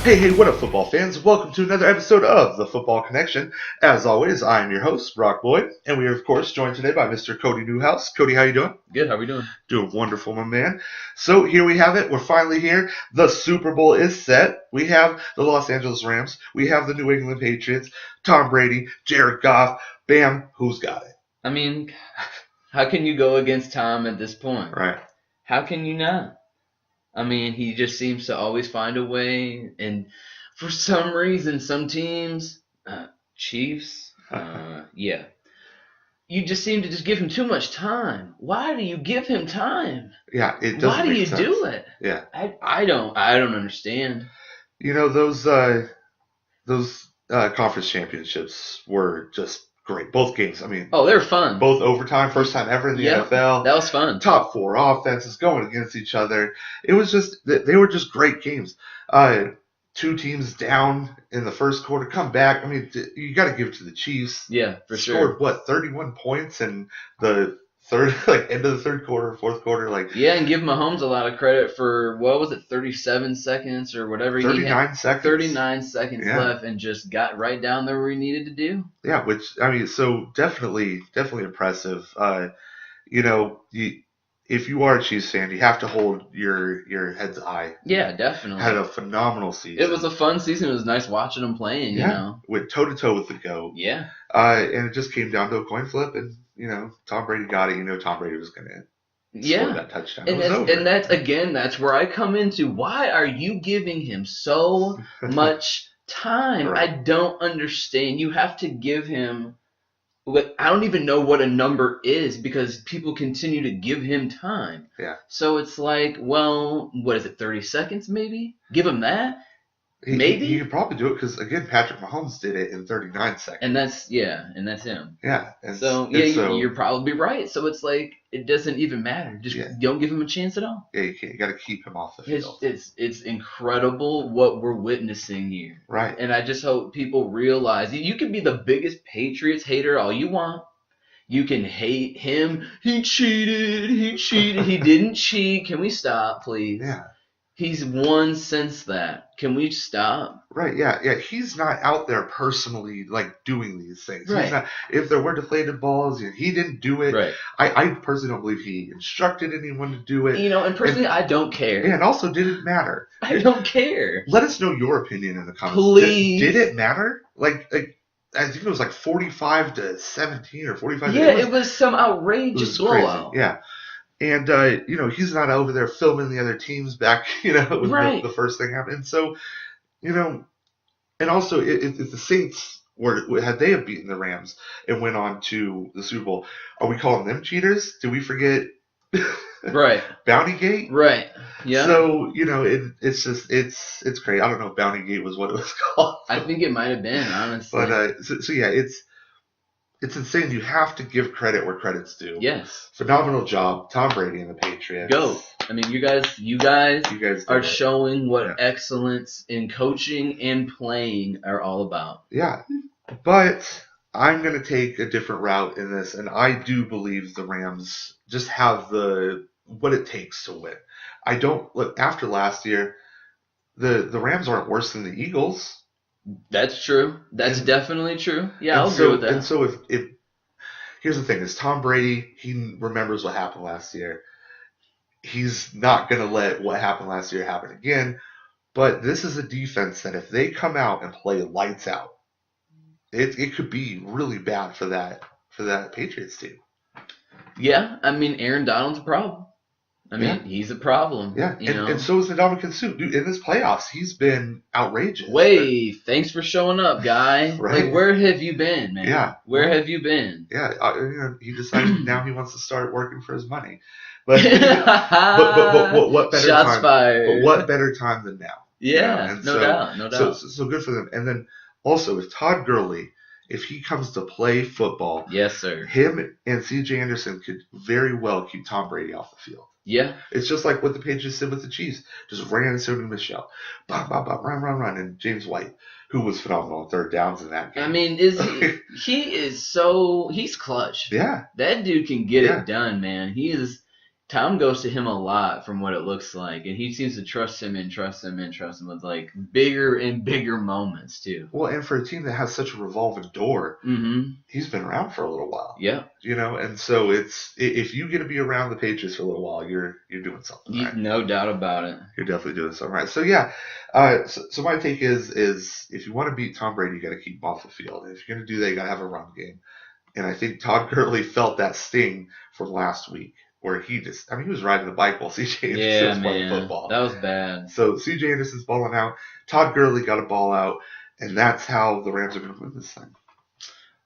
Hey, what up, football fans? Welcome to another episode of The Football Connection. As always, I am your host, Broc Boyd, and we are, of course, joined today by Mr. Cody Newhouse. Cody, how you doing? Good, how are we doing? Doing wonderful, my man. So here we have it. We're finally here. The Super Bowl is set. We have the Los Angeles Rams. We have the New England Patriots. Tom Brady, Jared Goff. Bam, who's got it? I mean, how can you go against Tom at this point? Right. How can you not? I mean, he just seems to always find a way, and for some reason, some teams, Chiefs, yeah, you just seem to just give him too much time. Why do you give him time? Yeah, it doesn't. Why do you sense. do it? Yeah, I don't understand. You know, those conference championships were just great. Both games. I mean, they're fun. Both overtime, first time ever in the NFL. That was fun. Top four offenses going against each other. It was just, they were just great games. Two teams down in the first quarter, come back. I mean, you got to give it to the Chiefs. Yeah, for sure. Scored, what, 31 points in the end of the third quarter, fourth quarter. Yeah, and give Mahomes a lot of credit for, 37 seconds or whatever. 39 seconds. 39 seconds left and just got right down there where he needed to do. Yeah, which, I mean, so definitely impressive. If you are a Chiefs fan, you have to hold your heads high. Yeah, definitely. Had a phenomenal season. It was a fun season. It was nice watching them playing, you know. Went toe-to-toe with the GOAT. Yeah. And it just came down to a coin flip, and, Tom Brady got it. Tom Brady was going to score that touchdown. And that's where I come into. Why are you giving him so much time? Right. I don't understand. You have to give him... I don't even know what a number is because people continue to give him time. Yeah. So it's like, well, what is it, 30 seconds maybe? Give him that? Maybe? He could probably do it because, again, Patrick Mahomes did it in 39 seconds. And that's him. Yeah. So you're probably right. So it's like, it doesn't even matter. Just don't give him a chance at all. Yeah, you got to keep him off the field. It's incredible what we're witnessing here. Right. And I just hope people realize, you can be the biggest Patriots hater all you want. You can hate him. He cheated. He didn't cheat. Can we stop, please? Yeah. He's won since that. Can we stop? Right, yeah. He's not out there personally, doing these things. Right. He's not, if there were deflated balls, he didn't do it. Right. I personally don't believe he instructed anyone to do it. And personally, I don't care. Yeah, and also, did it matter? I don't care. Let us know your opinion in the comments. Please. Did it matter? I think it was 45 to 17 or 45. Yeah, it was some outrageous blowout. Yeah. And, he's not over there filming the other teams back, when the first thing happened. So, and also if the Saints had they have beaten the Rams and went on to the Super Bowl, are we calling them cheaters? Did we forget Right. Bountygate? Right. Yeah. So, it's just, it's great. I don't know if Bountygate was what it was called. I think it might have been, honestly. But, so yeah, it's insane. You have to give credit where credit's due. Yes. Phenomenal job, Tom Brady and the Patriots. Go. I mean, you guys are showing what excellence in coaching and playing are all about. Yeah. But I'm going to take a different route in this, and I do believe the Rams just have what it takes to win. I don't look after last year. The Rams aren't worse than the Eagles. That's true. That's definitely true. Yeah, I'll agree with that. And so if here's the thing: is Tom Brady? He remembers what happened last year. He's not going to let what happened last year happen again. But this is a defense that if they come out and play lights out, it could be really bad for that Patriots team. Yeah, I mean, Aaron Donald's a problem. I mean, he's a problem. Yeah, and so is Ndamukong Suh. Dude, in this playoffs, he's been outrageous. Thanks for showing up, guy. Right? Where have you been, man? Yeah. Where have you been? Yeah, he decided now he wants to start working for his money. But what better Shots time? fired. But what better time than now? Yeah, no doubt. So good for them. And then Also, if Todd Gurley, if he comes to play football, yes, sir. Him and C.J. Anderson could very well keep Tom Brady off the field. Yeah. It's just like what the Patriots did with the Chiefs. Just ran Sony Michel. Blah, blah, blah, run. And James White, who was phenomenal on third downs in that game. I mean, he's clutch. Yeah. That dude can get it done, man. Tom goes to him a lot from what it looks like, and he seems to trust him with like bigger and bigger moments too. Well, and for a team that has such a revolving door, he's been around for a little while. Yeah. And so if you get to be around the Patriots for a little while, you're doing something right. No doubt about it. You're definitely doing something right. So yeah, so my take is if you want to beat Tom Brady, you got to keep him off the field. And if you're going to do that, you got to have a run game. And I think Todd Gurley felt that sting from last week, where he was riding the bike while C.J. Anderson was playing football. That was bad. So C.J. Anderson's balling out. Todd Gurley got a ball out, and that's how the Rams are going to win this thing.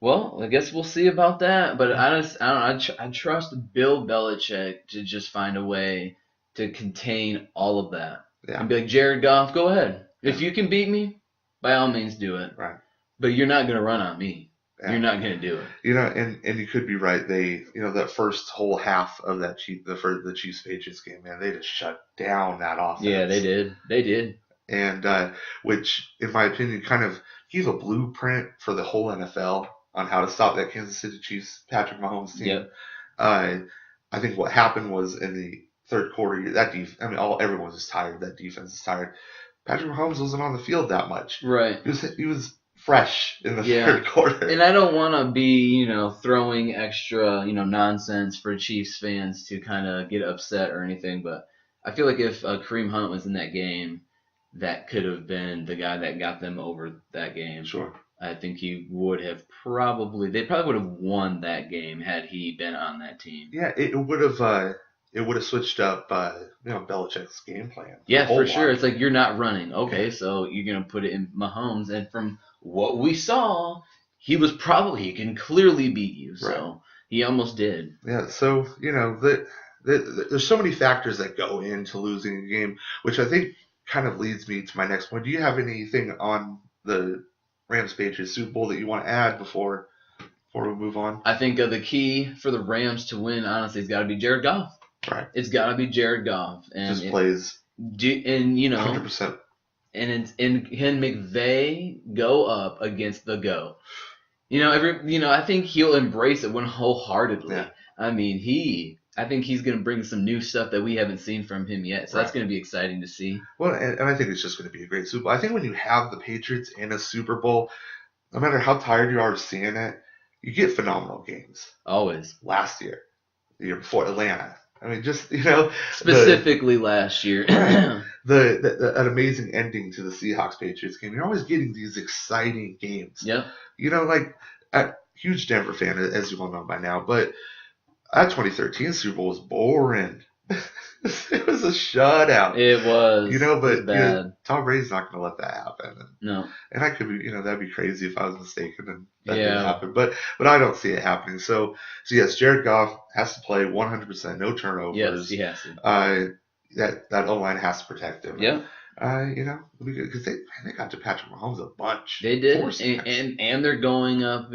Well, I guess we'll see about that. But I trust Bill Belichick to just find a way to contain all of that. Yeah. And be like, Jared Goff, go ahead. If you can beat me, by all means do it. Right. But you're not going to run on me. You're not going to do it. And you could be right. They, that first whole half of the Chiefs Patriots game, man, they just shut down that offense. Yeah, they did. And which, in my opinion, kind of gave a blueprint for the whole NFL on how to stop that Kansas City Chiefs Patrick Mahomes team. Yep. I think what happened was in the third quarter, everyone was just tired. That defense is tired. Patrick Mahomes wasn't on the field that much. Right. He was fresh in the third quarter. And I don't want to be, throwing extra, nonsense for Chiefs fans to kind of get upset or anything, but I feel like if Kareem Hunt was in that game, that could have been the guy that got them over that game. Sure. I think he would have they probably would have won that game had he been on that team. Yeah, it would have switched up, Belichick's game plan. Yeah, for sure. It's like, you're not running. Okay, so you're going to put it in Mahomes. And from what we saw, he can clearly beat you. So he almost did. Yeah, so, there's so many factors that go into losing a game, which I think kind of leads me to my next point. Do you have anything on the Rams-Patriots Super Bowl that you want to add before we move on? I think the key for the Rams to win, honestly, has got to be Jared Goff. Right. It's got to be Jared Goff. And just plays 100%. And can McVay go up against the GOAT? I think he'll embrace it wholeheartedly. Yeah. I think he's going to bring some new stuff that we haven't seen from him yet. So that's going to be exciting to see. Well, and I think it's just going to be a great Super Bowl. I think when you have the Patriots in a Super Bowl, no matter how tired you are of seeing it, you get phenomenal games. Always. Last year, the year before, Atlanta. Specifically last year. An amazing ending to the Seahawks Patriots game. You're always getting these exciting games. Yep. A huge Denver fan, as you all know by now, but that 2013 Super Bowl was boring. It was a shutout. It was. But bad. Tom Brady's not going to let that happen. No. And I could be, that'd be crazy if I was mistaken and that didn't happen. But I don't see it happening. So yes, Jared Goff has to play 100%, no turnovers. Yes, he has to. That O-line has to protect him. Yeah. Because they got to Patrick Mahomes a bunch. They did, and they're going up,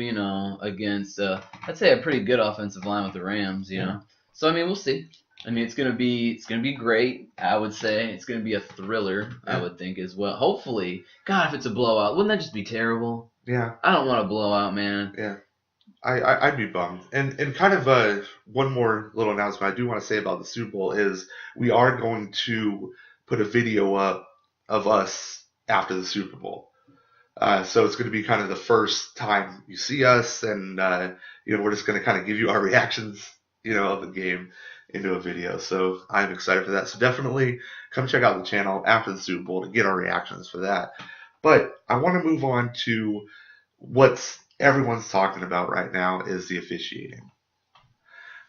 against I'd say a pretty good offensive line with the Rams, know. So we'll see. It's gonna be great. I would say it's gonna be a thriller. I would think as well. Hopefully, God, if it's a blowout, wouldn't that just be terrible? Yeah. I don't want a blowout, man. Yeah. I'd be bummed. And kind of one more little announcement I do want to say about the Super Bowl is we are going to put a video up of us after the Super Bowl. So it's going to be kind of the first time you see us, and we're just going to kind of give you our reactions, of the game into a video. So I'm excited for that. So definitely come check out the channel after the Super Bowl to get our reactions for that. But I want to move on to what's everyone's talking about right now is the officiating.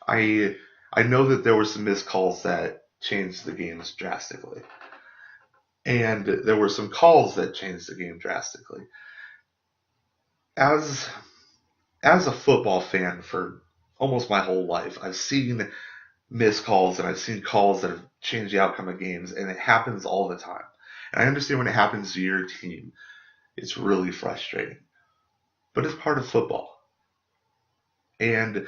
I know that there were some missed calls that changed the games drastically. And there were some calls that changed the game drastically. As a football fan for almost my whole life, I've seen missed calls and I've seen calls that have changed the outcome of games, and it happens all the time. And I understand when it happens to your team, It's really frustrating. But it's part of football. And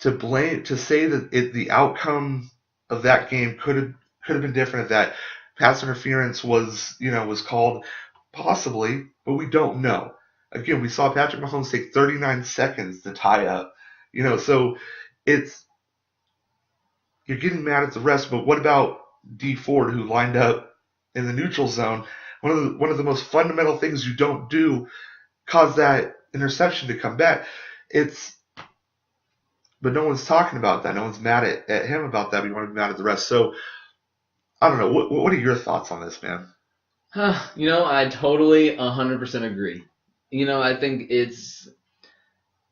to say that the outcome of that game could have been different, if that pass interference was called, possibly, but we don't know. Again, we saw Patrick Mahomes take 39 seconds to tie up. So it's you're getting mad at the refs, but what about D Ford, who lined up in the neutral zone? One of the most fundamental things you don't do caused that interception to come back. But no one's talking about that. No one's mad at him about that. But you want to be mad at the refs. So I don't know. What are your thoughts on this, man? I totally 100% agree. I think it's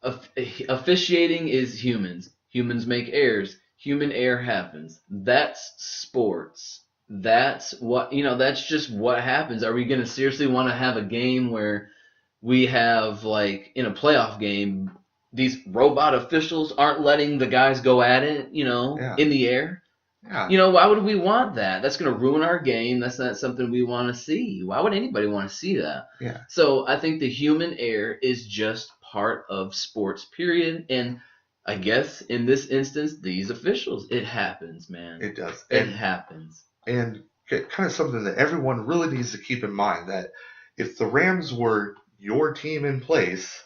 officiating is humans. Humans make errors. Human error happens. That's sports. That's what, that's just what happens. Are we going to seriously want to have a game where we have, like, in a playoff game, these robot officials aren't letting the guys go at it, in the air? Yeah. Why would we want that? That's going to ruin our game. That's not something we want to see. Why would anybody want to see that? Yeah. So I think the human error is just part of sports, period. And I guess in this instance, these officials, it happens, man. It does. It happens. And kind of something that everyone really needs to keep in mind, that if the Rams were your team in place,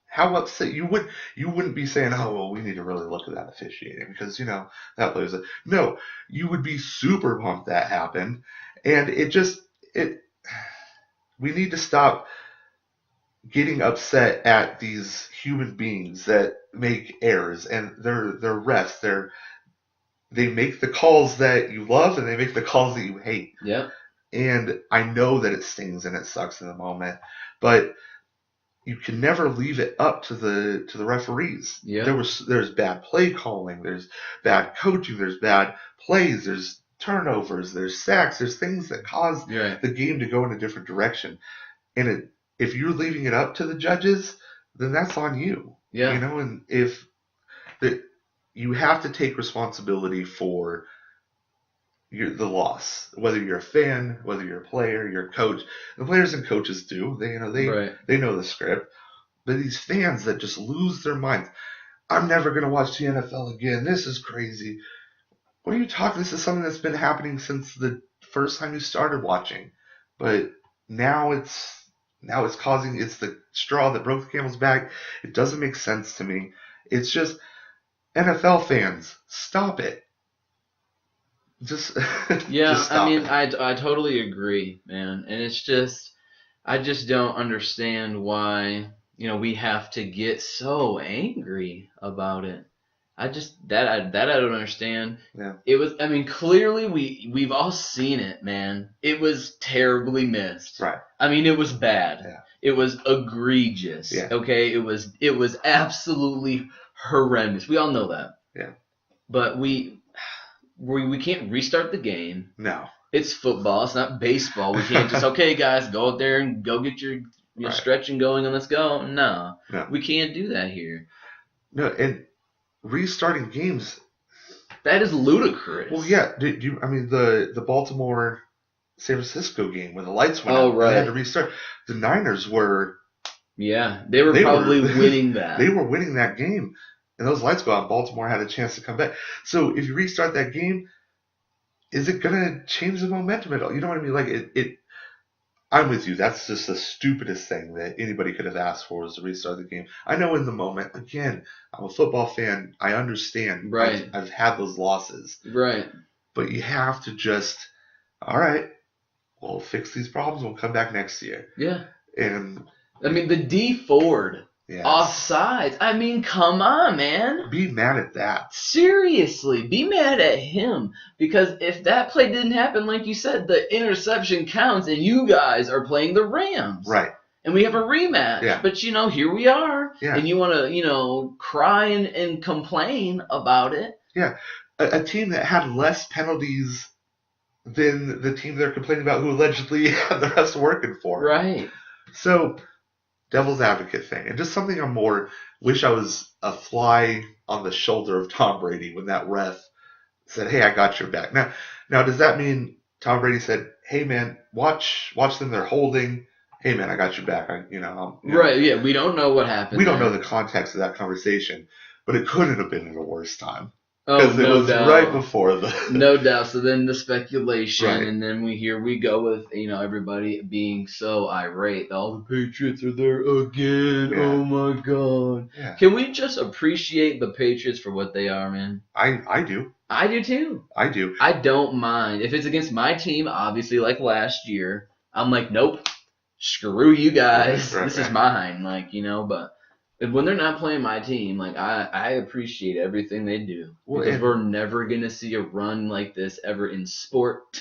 how upset you wouldn't be saying, oh, well, we need to really look at that officiating because, that plays it. No, you would be super pumped that happened. And we need to stop getting upset at these human beings that make errors, and they're refs. They make the calls that you love and they make the calls that you hate. Yeah. And I know that it stings and it sucks in the moment, but you can never leave it up to the referees. Yeah. There's bad play calling, there's bad coaching, there's bad plays, there's turnovers, there's sacks, there's things that cause the game to go in a different direction. And if you're leaving it up to the judges, then that's on you. Yeah. And you have to take responsibility for the loss, whether you're a fan, whether you're a player, you're a coach. The players and coaches do. They know the script. But these fans that just lose their minds. I'm never going to watch the NFL again. This is crazy. What are you talking? This is something that's been happening since the first time you started watching. But now it's the straw that broke the camel's back. It doesn't make sense to me. It's just, NFL fans, stop it. Just stop it. I totally agree, man. And it's just, I just don't understand why, we have to get so angry about it. I don't understand. Yeah. It was, clearly we've all seen it, man. It was terribly missed. Right. It was bad. Yeah. It was egregious. Yeah. Okay. It was absolutely horrendous. We all know that. Yeah. But we can't restart the game. No. It's football. It's not baseball. We can't just, okay, guys, go out there and go get your stretching going and let's go. No. We can't do that here. No, and restarting games. That is ludicrous. Well, yeah. The Baltimore San Francisco game when the lights went out, right. They had to restart. The Niners were. Yeah, they were probably winning that. They were winning that game, and those lights go out. Baltimore had a chance to come back. So if you restart that game, is it gonna change the momentum at all? You know what I mean? Like I'm with you. That's just the stupidest thing that anybody could have asked for, was to restart the game. I know in the moment, again, I'm a football fan. I understand. Right. I've had those losses. Right. But you have to just, all right, we'll fix these problems. We'll come back next year. Yeah. And the D Ford offsides. Come on, man. Be mad at that. Seriously, be mad at him, because if that play didn't happen, like you said, the interception counts, and you guys are playing the Rams. Right. And we have a rematch. Yeah. But here we are. Yeah. And you want to, cry and complain about it. Yeah. A team that had less penalties than the team they're complaining about, who allegedly had the rest working for. Right. So, devil's advocate thing. And just something wish I was a fly on the shoulder of Tom Brady when that ref said, hey, I got your back. Now does that mean Tom Brady said, hey, man, watch them, they're holding, hey man, I got you back. Right, yeah, we don't know what happened. We don't know the context of that conversation, but it couldn't have been at a worse time. Oh, Because it was right before the... No doubt. So then the speculation, Right. and then we go with, everybody being so irate. All the Patriots are there again. Yeah. Oh, my God. Yeah. Can we just appreciate the Patriots for what they are, man? I do. I do, too. I do. I don't mind. If it's against my team, obviously, like last year, I'm like, nope, screw you guys. Right. This is mine. But... when they're not playing my team, I appreciate everything they do. Because we're never going to see a run like this ever in sport.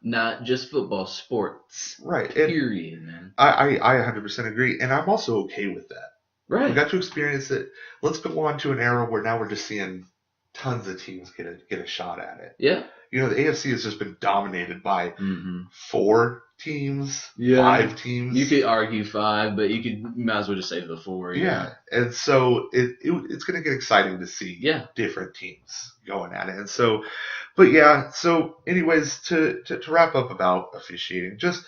Not just football, sports. Right. Period, man. I 100% agree. And I'm also okay with that. Right. We got to experience it. Let's go on to an era where now we're just seeing tons of teams get a shot at it. Yeah. The AFC has just been dominated by 4 teams, 5 teams. You could argue 5, but you might as well just say the 4. Yeah. And so it's going to get exciting to see different teams going at it. And so, but yeah, so anyways, to wrap up about officiating, just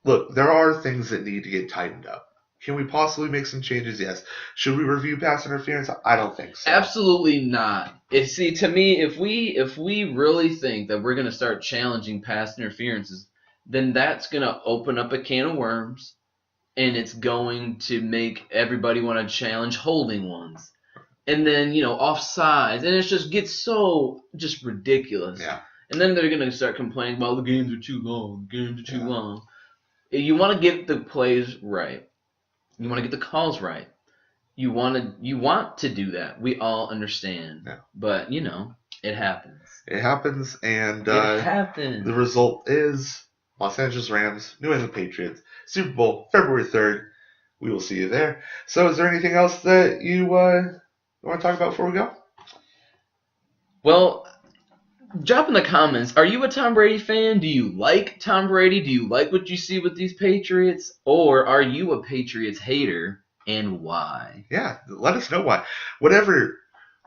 look, there are things that need to get tightened up. Can we possibly make some changes? Yes. Should we review pass interference? I don't think so. Absolutely not. To me, if we really think that we're going to start challenging pass interferences, then that's going to open up a can of worms, and it's going to make everybody want to challenge holding ones. And then, offsides, and it just gets so just ridiculous. Yeah. And then they're going to start complaining, well, the games are too long. You want to get the plays right. You want to get the calls right. You want to do that. We all understand. Yeah. But, it happens. It happens, and it happens. The result is Los Angeles Rams, New England Patriots, Super Bowl, February 3rd. We will see you there. So is there anything else that you want to talk about before we go? Well, drop in the comments. Are you a Tom Brady fan? Do you like Tom Brady? Do you like what you see with these Patriots? Or are you a Patriots hater, and why? Yeah, let us know why. Whatever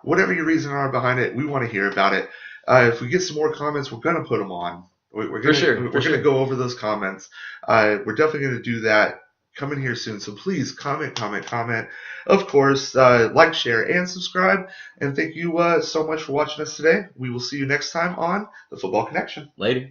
your reasons are behind it, we want to hear about it. If we get some more comments, we're going to put them on. We're going to go over those comments. We're definitely going to do that coming here soon. So please comment. Of course, like, share, and subscribe. And thank you so much for watching us today. We will see you next time on The Football Connection. Later.